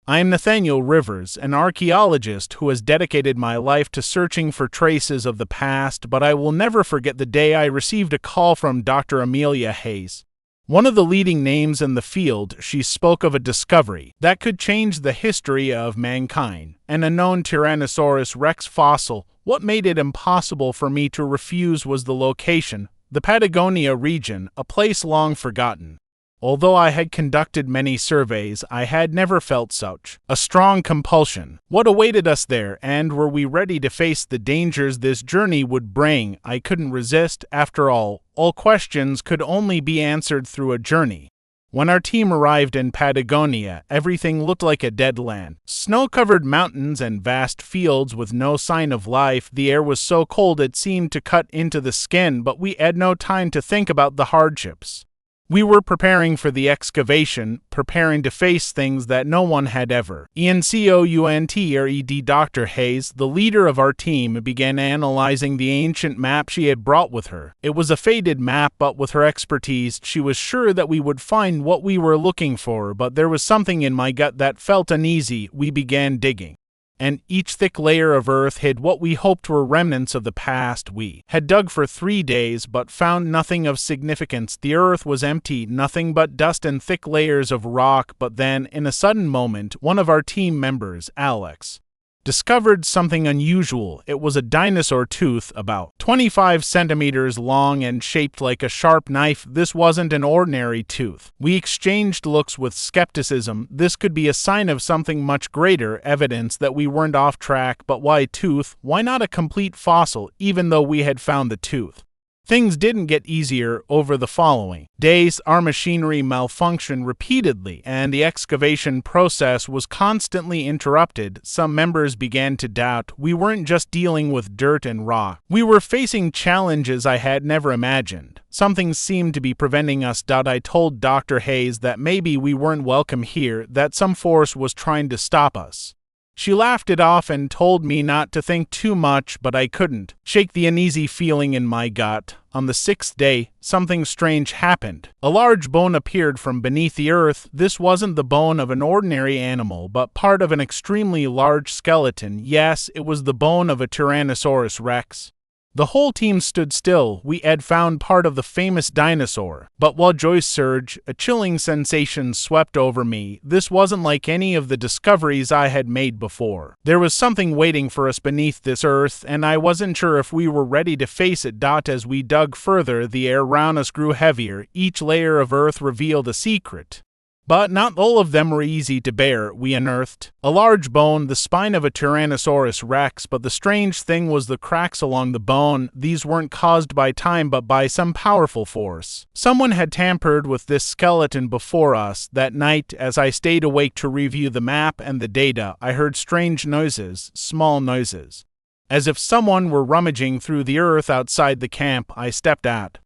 I am Nathaniel Rivers, an archaeologist who has dedicated my life to searching for traces of the past, but I will never forget the day I received a call from Dr. Amelia Hayes. One of the leading names in the field, she spoke of a discovery that could change the history of mankind, an unknown Tyrannosaurus Rex fossil. What made it impossible for me to refuse was the location, the Patagonia region, a place long forgotten. Although I had conducted many surveys, I had never felt such a strong compulsion. What awaited us there, and were we ready to face the dangers this journey would bring? I couldn't resist. After all questions could only be answered through a journey. When our team arrived in Patagonia, everything looked like a dead land. Snow-covered mountains and vast fields with no sign of life. The air was so cold it seemed to cut into the skin, but we had no time to think about the hardships. We were preparing for the excavation, preparing to face things that no one had ever. Encountered. Dr. Hayes, the leader of our team, began analyzing the ancient map she had brought with her. It was a faded map, but with her expertise, she was sure that we would find what we were looking for, but there was something in my gut that felt uneasy. We began digging, and each thick layer of earth hid what we hoped were remnants of the past. We had dug for 3 days, but found nothing of significance. The earth was empty, nothing but dust and thick layers of rock. But then, in a sudden moment, one of our team members, Alex, discovered something unusual. It was a dinosaur tooth, about 25 centimeters long and shaped like a sharp knife. This wasn't an ordinary tooth. We exchanged looks with skepticism. This could be a sign of something much greater, evidence that we weren't off track. But why tooth? Why not a complete fossil, even though we had found the tooth? Things didn't get easier over the following days. Our machinery malfunctioned repeatedly, and the excavation process was constantly interrupted. Some members began to doubt we weren't just dealing with dirt and rock. We were facing challenges I had never imagined. Something seemed to be preventing us. I told Dr. Hayes that maybe we weren't welcome here, that some force was trying to stop us. She laughed it off and told me not to think too much, but I couldn't shake the uneasy feeling in my gut. On the 6th day, something strange happened. A large bone appeared from beneath the earth. This wasn't the bone of an ordinary animal, but part of an extremely large skeleton. Yes, it was the bone of a Tyrannosaurus Rex. The whole team stood still. We had found part of the famous dinosaur. But while joy surged, a chilling sensation swept over me. This wasn't like any of the discoveries I had made before. There was something waiting for us beneath this earth, and I wasn't sure if we were ready to face it. As we dug further, the air around us grew heavier. Each layer of earth revealed a secret. But not all of them were easy to bear. We unearthed a large bone, the spine of a Tyrannosaurus Rex, but the strange thing was the cracks along the bone. These weren't caused by time, but by some powerful force. Someone had tampered with this skeleton before us. That night, as I stayed awake to review the map and the data, I heard strange noises, small noises, as if someone were rummaging through the earth outside the camp. I stepped out,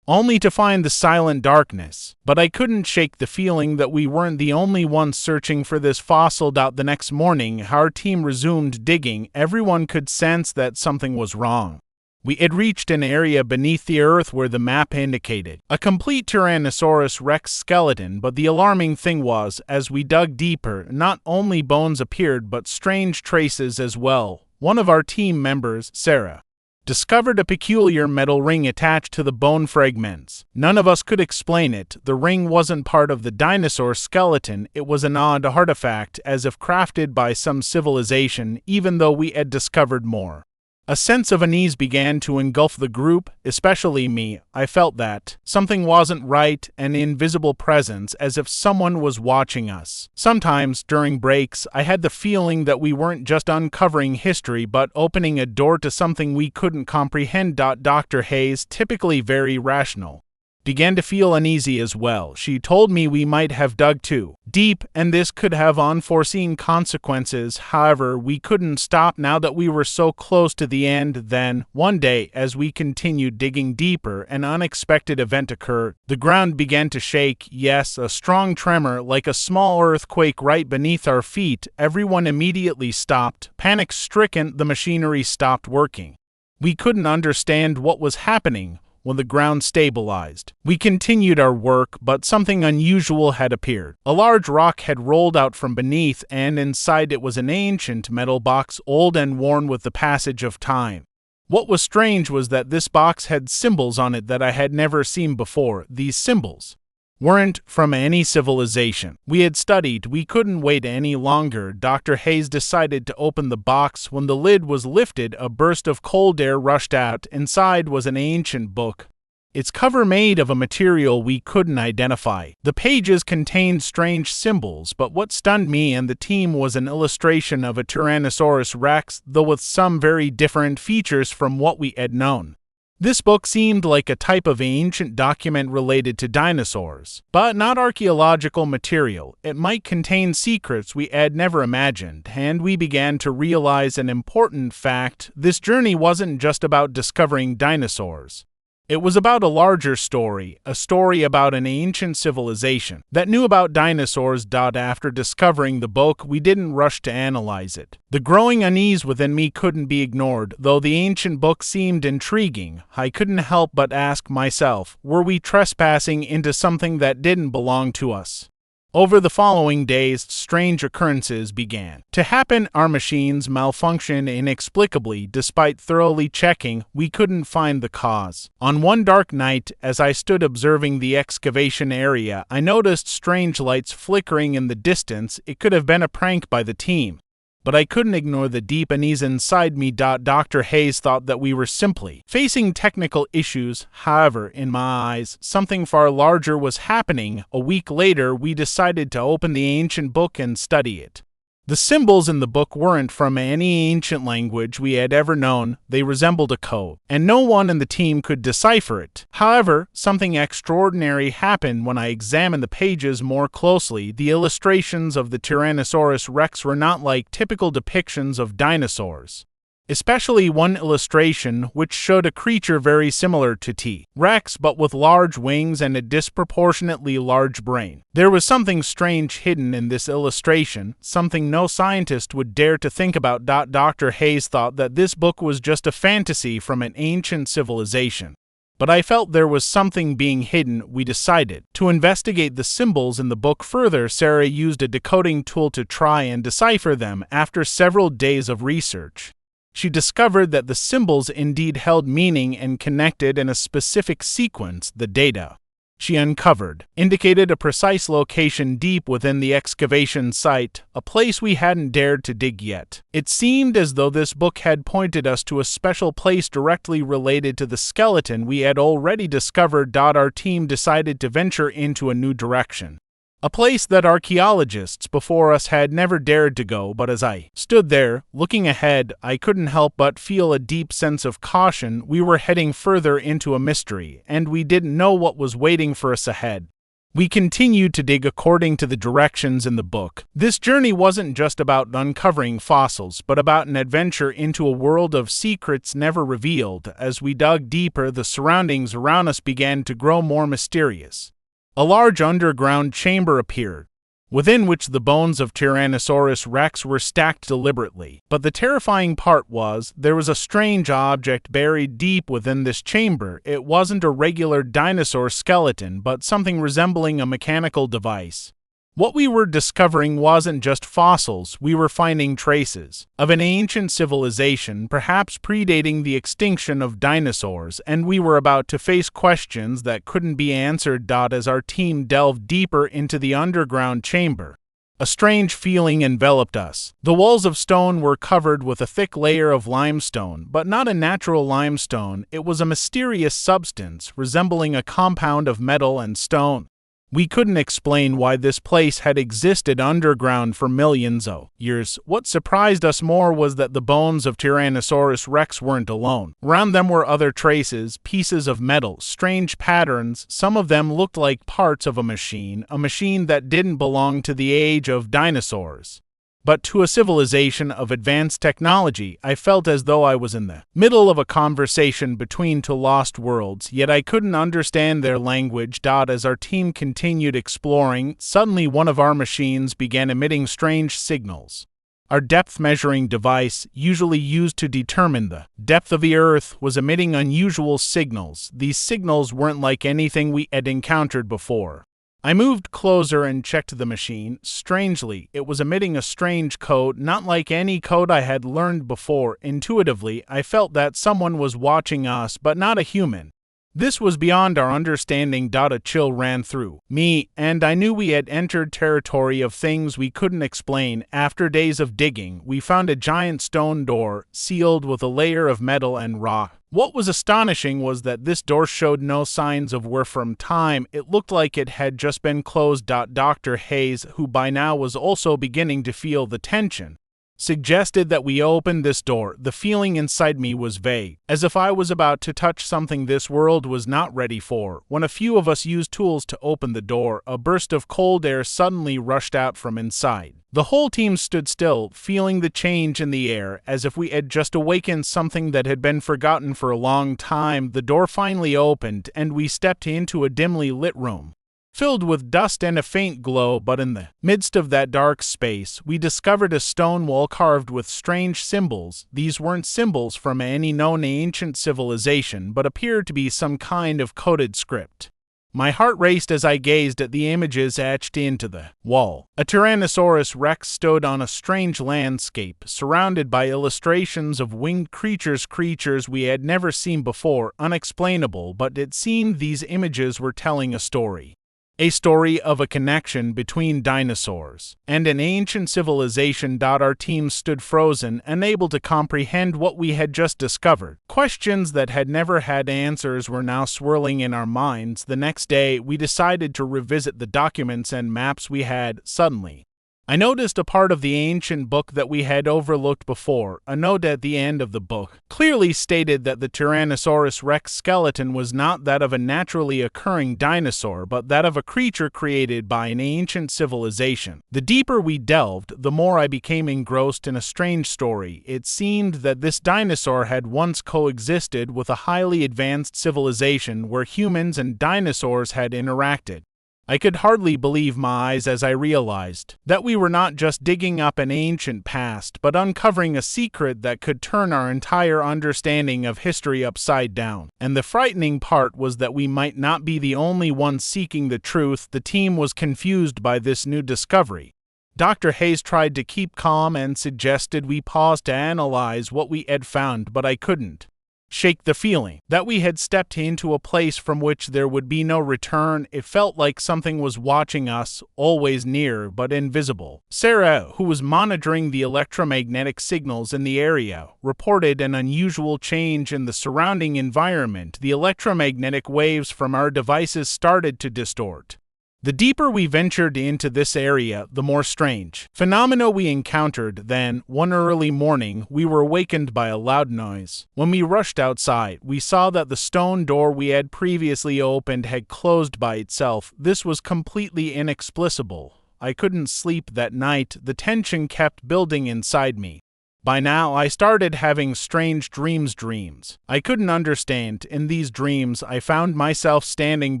only to find the silent darkness. But I couldn't shake the feeling that we weren't the only ones searching for this fossil. The next morning, our team resumed digging. Everyone could sense that something was wrong. We had reached an area beneath the earth where the map indicated a complete Tyrannosaurus Rex skeleton, but the alarming thing was, as we dug deeper, not only bones appeared but strange traces as well. One of our team members, Sarah, discovered a peculiar metal ring attached to the bone fragments. None of us could explain it. The ring wasn't part of the dinosaur skeleton. It was an odd artifact, as if crafted by some civilization, even though we had discovered more. A sense of unease began to engulf the group, especially me. I felt that something wasn't right, an invisible presence, as if someone was watching us. Sometimes, during breaks, I had the feeling that we weren't just uncovering history, but opening a door to something we couldn't comprehend. Dr. Hayes, typically very rational, began to feel uneasy as well. She told me we might have dug too deep, and this could have unforeseen consequences. However, we couldn't stop now that we were so close to the end. Then, one day, as we continued digging deeper, an unexpected event occurred. The ground began to shake. Yes, a strong tremor, like a small earthquake right beneath our feet. Everyone immediately stopped. Panic-stricken, the machinery stopped working. We couldn't understand what was happening. when the ground stabilized. We continued our work, but something unusual had appeared. A large rock had rolled out from beneath, and inside it was an ancient metal box, old and worn with the passage of time. What was strange was that this box had symbols on it that I had never seen before. These symbols weren't from any civilization we had studied. We couldn't wait any longer. Dr. Hayes decided to open the box. When the lid was lifted, a burst of cold air rushed out. Inside was an ancient book, its cover made of a material we couldn't identify. The pages contained strange symbols, but what stunned me and the team was an illustration of a Tyrannosaurus Rex, though with some very different features from what we had known. This book seemed like a type of ancient document related to dinosaurs, but not archaeological material. It might contain secrets we had never imagined, and we began to realize an important fact. This journey wasn't just about discovering dinosaurs. It was about a larger story, a story about an ancient civilization that knew about dinosaurs. After discovering the book, we didn't rush to analyze it. The growing unease within me couldn't be ignored. Though the ancient book seemed intriguing, I couldn't help but ask myself, were we trespassing into something that didn't belong to us? Over the following days, strange occurrences began to happen. Our machines malfunctioned inexplicably. Despite thoroughly checking, we couldn't find the cause. On one dark night, as I stood observing the excavation area, I noticed strange lights flickering in the distance. It could have been a prank by the team, but I couldn't ignore the deep unease inside me. Dr. Hayes thought that we were simply facing technical issues. However, in my eyes, something far larger was happening. A week later, we decided to open the ancient book and study it. The symbols in the book weren't from any ancient language we had ever known. They resembled a code, and no one in the team could decipher it. However, something extraordinary happened when I examined the pages more closely. The illustrations of the Tyrannosaurus Rex were not like typical depictions of dinosaurs, especially one illustration which showed a creature very similar to T-Rex but with large wings and a disproportionately large brain. There was something strange hidden in this illustration, something no scientist would dare to think about. Dr. Hayes thought that this book was just a fantasy from an ancient civilization, but I felt there was something being hidden. We decided to investigate the symbols in the book further. Sarah used a decoding tool to try and decipher them. After several days of research, she discovered that the symbols indeed held meaning and connected in a specific sequence. The data she uncovered indicated a precise location deep within the excavation site, a place we hadn't dared to dig yet. It seemed as though this book had pointed us to a special place directly related to the skeleton we had already discovered. Our team decided to venture into a new direction, a place that archaeologists before us had never dared to go. But as I stood there, looking ahead, I couldn't help but feel a deep sense of caution. We were heading further into a mystery, and we didn't know what was waiting for us ahead. We continued to dig according to the directions in the book. This journey wasn't just about uncovering fossils, but about an adventure into a world of secrets never revealed. As we dug deeper, the surroundings around us began to grow more mysterious. A large underground chamber appeared, within which the bones of Tyrannosaurus Rex were stacked deliberately. But the terrifying part was, there was a strange object buried deep within this chamber. It wasn't a regular dinosaur skeleton, but something resembling a mechanical device. What we were discovering wasn't just fossils. We were finding traces of an ancient civilization, perhaps predating the extinction of dinosaurs, and we were about to face questions that couldn't be answered. As our team delved deeper into the underground chamber, a strange feeling enveloped us. The walls of stone were covered with a thick layer of limestone, but not a natural limestone. It was a mysterious substance resembling a compound of metal and stone. We couldn't explain why this place had existed underground for millions of years. What surprised us more was that the bones of Tyrannosaurus Rex weren't alone. Around them were other traces, pieces of metal, strange patterns. Some of them looked like parts of a machine that didn't belong to the age of dinosaurs, but to a civilization of advanced technology. I felt as though I was in the middle of a conversation between two lost worlds, yet I couldn't understand their language. As our team continued exploring, suddenly one of our machines began emitting strange signals. Our depth-measuring device, usually used to determine the depth of the Earth, was emitting unusual signals. These signals weren't like anything we had encountered before. I moved closer and checked the machine. Strangely, it was emitting a strange code, not like any code I had learned before. Intuitively, I felt that someone was watching us, but not a human. This was beyond our understanding. A chill ran through me, and I knew we had entered territory of things we couldn't explain. After days of digging, we found a giant stone door, sealed with a layer of metal and rock. What was astonishing was that this door showed no signs of wear from time. It looked like it had just been closed. Dr. Hayes, who by now was also beginning to feel the tension, suggested that we open this door. The feeling inside me was vague, as if I was about to touch something this world was not ready for. When a few of us used tools to open the door, a burst of cold air suddenly rushed out from inside. The whole team stood still, feeling the change in the air, as if we had just awakened something that had been forgotten for a long time. The door finally opened, and we stepped into a dimly lit room, filled with dust and a faint glow, but in the midst of that dark space, we discovered a stone wall carved with strange symbols. These weren't symbols from any known ancient civilization, but appeared to be some kind of coded script. My heart raced as I gazed at the images etched into the wall. A Tyrannosaurus Rex stood on a strange landscape, surrounded by illustrations of winged creatures we had never seen before. Unexplainable, but it seemed these images were telling a story. A story of a connection between dinosaurs and an ancient civilization. Our team stood frozen, unable to comprehend what we had just discovered. Questions that had never had answers were now swirling in our minds. The next day, we decided to revisit the documents and maps we had. Suddenly, I noticed a part of the ancient book that we had overlooked before. A note at the end of the book clearly stated that the Tyrannosaurus Rex skeleton was not that of a naturally occurring dinosaur, but that of a creature created by an ancient civilization. The deeper we delved, the more I became engrossed in a strange story. It seemed that this dinosaur had once coexisted with a highly advanced civilization where humans and dinosaurs had interacted. I could hardly believe my eyes as I realized that we were not just digging up an ancient past, but uncovering a secret that could turn our entire understanding of history upside down. And the frightening part was that we might not be the only ones seeking the truth. The team was confused by this new discovery. Dr. Hayes tried to keep calm and suggested we pause to analyze what we had found, but I couldn't shake the feeling that we had stepped into a place from which there would be no return. It felt like something was watching us, always near but invisible. Sarah, who was monitoring the electromagnetic signals in the area, reported an unusual change in the surrounding environment. The electromagnetic waves from our devices started to distort. The deeper we ventured into this area, the more strange phenomena we encountered. Then, one early morning, we were awakened by a loud noise. When we rushed outside, we saw that the stone door we had previously opened had closed by itself. This was completely inexplicable. I couldn't sleep that night. The tension kept building inside me. By now, I started having strange dreams. I couldn't understand. In these dreams, I found myself standing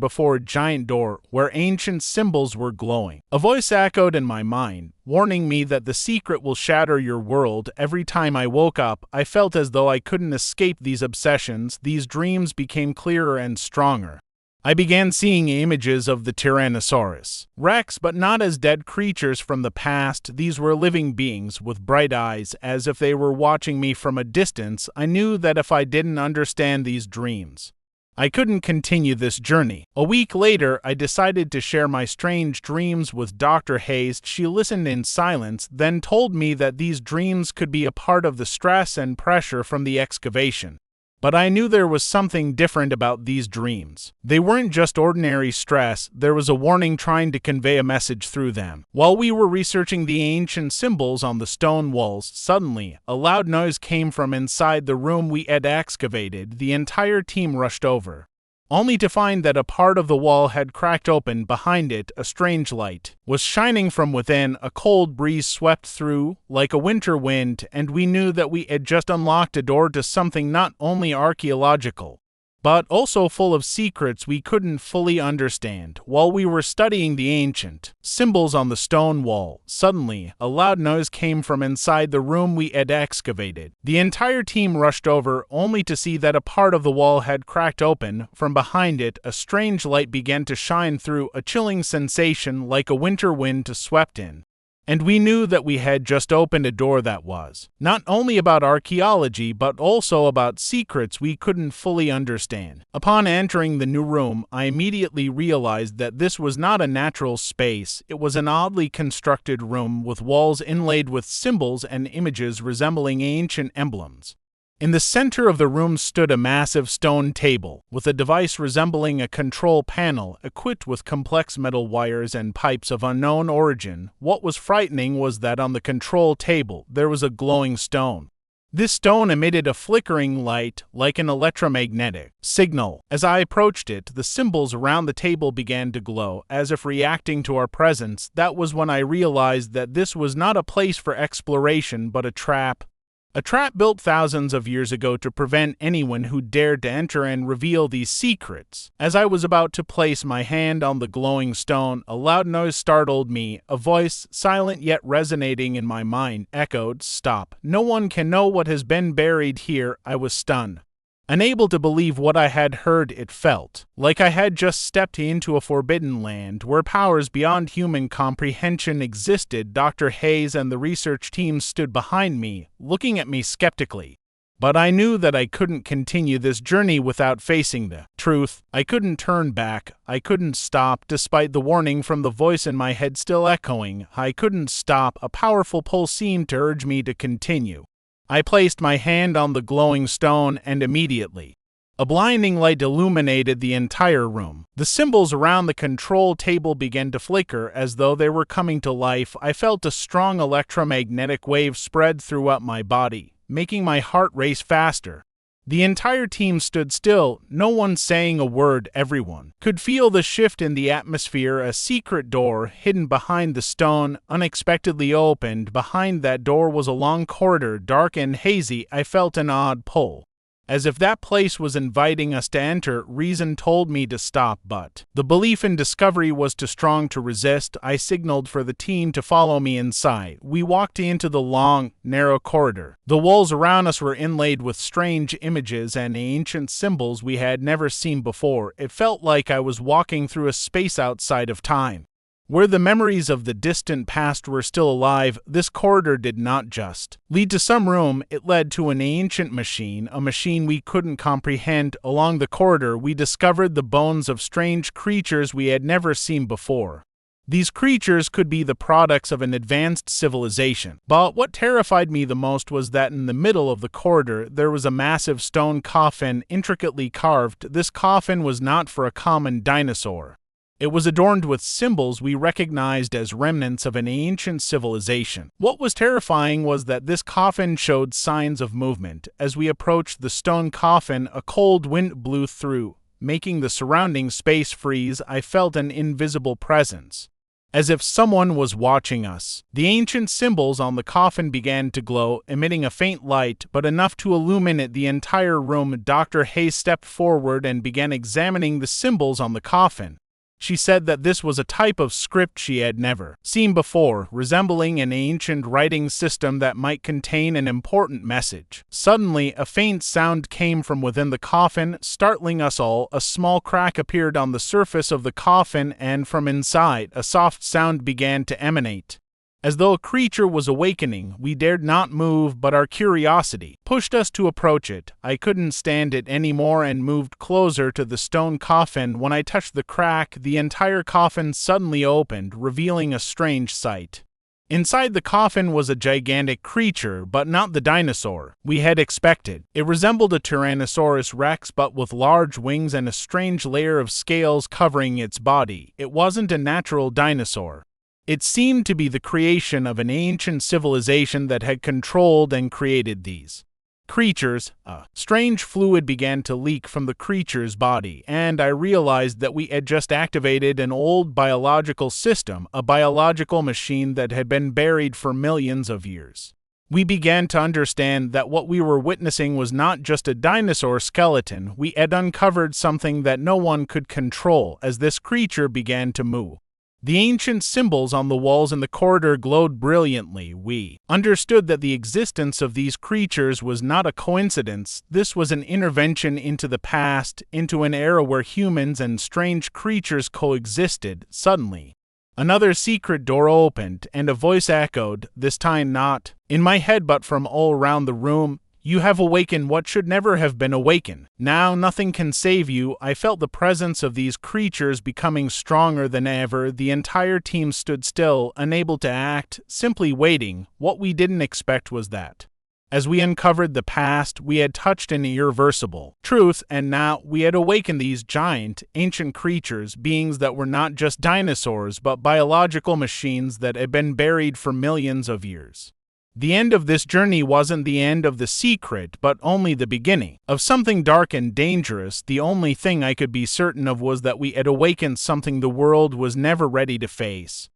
before a giant door where ancient symbols were glowing. A voice echoed in my mind, warning me that the secret will shatter your world. Every time I woke up, I felt as though I couldn't escape these obsessions. These dreams became clearer and stronger. I began seeing images of the Tyrannosaurus Rex, but not as dead creatures from the past. These were living beings with bright eyes, as if they were watching me from a distance. I knew that if I didn't understand these dreams, I couldn't continue this journey. A week later, I decided to share my strange dreams with Dr. Hayes. She listened in silence, then told me that these dreams could be a part of the stress and pressure from the excavation. But I knew there was something different about these dreams. They weren't just ordinary stress, there was a warning trying to convey a message through them. While we were researching the ancient symbols on the stone walls, suddenly, a loud noise came from inside the room we had excavated. The entire team rushed over, only to find that a part of the wall had cracked open. Behind it, a strange light was shining from within. A cold breeze swept through, like a winter wind, and we knew that we had just unlocked a door to something not only archaeological, but also full of secrets we couldn't fully understand. While we were studying the ancient symbols on the stone wall, suddenly, a loud noise came from inside the room we had excavated. The entire team rushed over, only to see that a part of the wall had cracked open. From behind it, a strange light began to shine through, a chilling sensation like a winter wind swept in. And we knew that we had just opened a door that was not only about archaeology, but also about secrets we couldn't fully understand. Upon entering the new room, I immediately realized that this was not a natural space. It was an oddly constructed room with walls inlaid with symbols and images resembling ancient emblems. In the center of the room stood a massive stone table, with a device resembling a control panel equipped with complex metal wires and pipes of unknown origin. What was frightening was that on the control table there was a glowing stone. This stone emitted a flickering light like an electromagnetic signal. As I approached it, the symbols around the table began to glow, as if reacting to our presence. That was when I realized that this was not a place for exploration, but a trap. A trap built thousands of years ago to prevent anyone who dared to enter and reveal these secrets. As I was about to place my hand on the glowing stone, a loud noise startled me. A voice, silent yet resonating in my mind, echoed, "Stop. No one can know what has been buried here." I was stunned. Unable to believe what I had heard, it felt like I had just stepped into a forbidden land where powers beyond human comprehension existed. Dr. Hayes and the research team stood behind me, looking at me skeptically. But I knew that I couldn't continue this journey without facing the truth. I couldn't turn back. I couldn't stop, despite the warning from the voice in my head still echoing. I couldn't stop. A powerful pull seemed to urge me to continue. I placed my hand on the glowing stone, and immediately, a blinding light illuminated the entire room. The symbols around the control table began to flicker as though they were coming to life. I felt a strong electromagnetic wave spread throughout my body, making my heart race faster. The entire team stood still, no one saying a word. Everyone could feel the shift in the atmosphere. A secret door, hidden behind the stone, unexpectedly opened. Behind that door was a long corridor, dark and hazy. I felt an odd pull, as if that place was inviting us to enter. Reason told me to stop, but the belief in discovery was too strong to resist. I signaled for the team to follow me inside. We walked into the long, narrow corridor. The walls around us were inlaid with strange images and ancient symbols we had never seen before. It felt like I was walking through a space outside of time, where the memories of the distant past were still alive. This corridor did not just lead to some room, it led to an ancient machine, a machine we couldn't comprehend. Along the corridor, we discovered the bones of strange creatures we had never seen before. These creatures could be the products of an advanced civilization. But what terrified me the most was that in the middle of the corridor there was a massive stone coffin, intricately carved. This coffin was not for a common dinosaur. It was adorned with symbols we recognized as remnants of an ancient civilization. What was terrifying was that this coffin showed signs of movement. As we approached the stone coffin, a cold wind blew through, making the surrounding space freeze. I felt an invisible presence, as if someone was watching us. The ancient symbols on the coffin began to glow, emitting a faint light, but enough to illuminate the entire room. Dr. Hayes stepped forward and began examining the symbols on the coffin. She said that this was a type of script she had never seen before, resembling an ancient writing system that might contain an important message. Suddenly, a faint sound came from within the coffin, startling us all. A small crack appeared on the surface of the coffin, and from inside, a soft sound began to emanate. As though a creature was awakening, we dared not move, but our curiosity pushed us to approach it. I couldn't stand it anymore and moved closer to the stone coffin. When I touched the crack, the entire coffin suddenly opened, revealing a strange sight. Inside the coffin was a gigantic creature, but not the dinosaur we had expected. It resembled a Tyrannosaurus Rex, but with large wings and a strange layer of scales covering its body. It wasn't a natural dinosaur. It seemed to be the creation of an ancient civilization that had controlled and created these creatures. A strange fluid began to leak from the creature's body, and I realized that we had just activated an old biological system, a biological machine that had been buried for millions of years. We began to understand that what we were witnessing was not just a dinosaur skeleton. We had uncovered something that no one could control as this creature began to move. The ancient symbols on the walls in the corridor glowed brilliantly. We understood that the existence of these creatures was not a coincidence. This was an intervention into the past, into an era where humans and strange creatures coexisted. Suddenly, another secret door opened, and a voice echoed, this time not in my head but from all around the room. You have awakened what should never have been awakened. Now nothing can save you. I felt the presence of these creatures becoming stronger than ever. The entire team stood still, unable to act, simply waiting. What we didn't expect was that, as we uncovered the past, we had touched an irreversible truth, and now we had awakened these giant, ancient creatures, beings that were not just dinosaurs, but biological machines that had been buried for millions of years. The end of this journey wasn't the end of the secret, but only the beginning of something dark and dangerous. The only thing I could be certain of was that we had awakened something the world was never ready to face.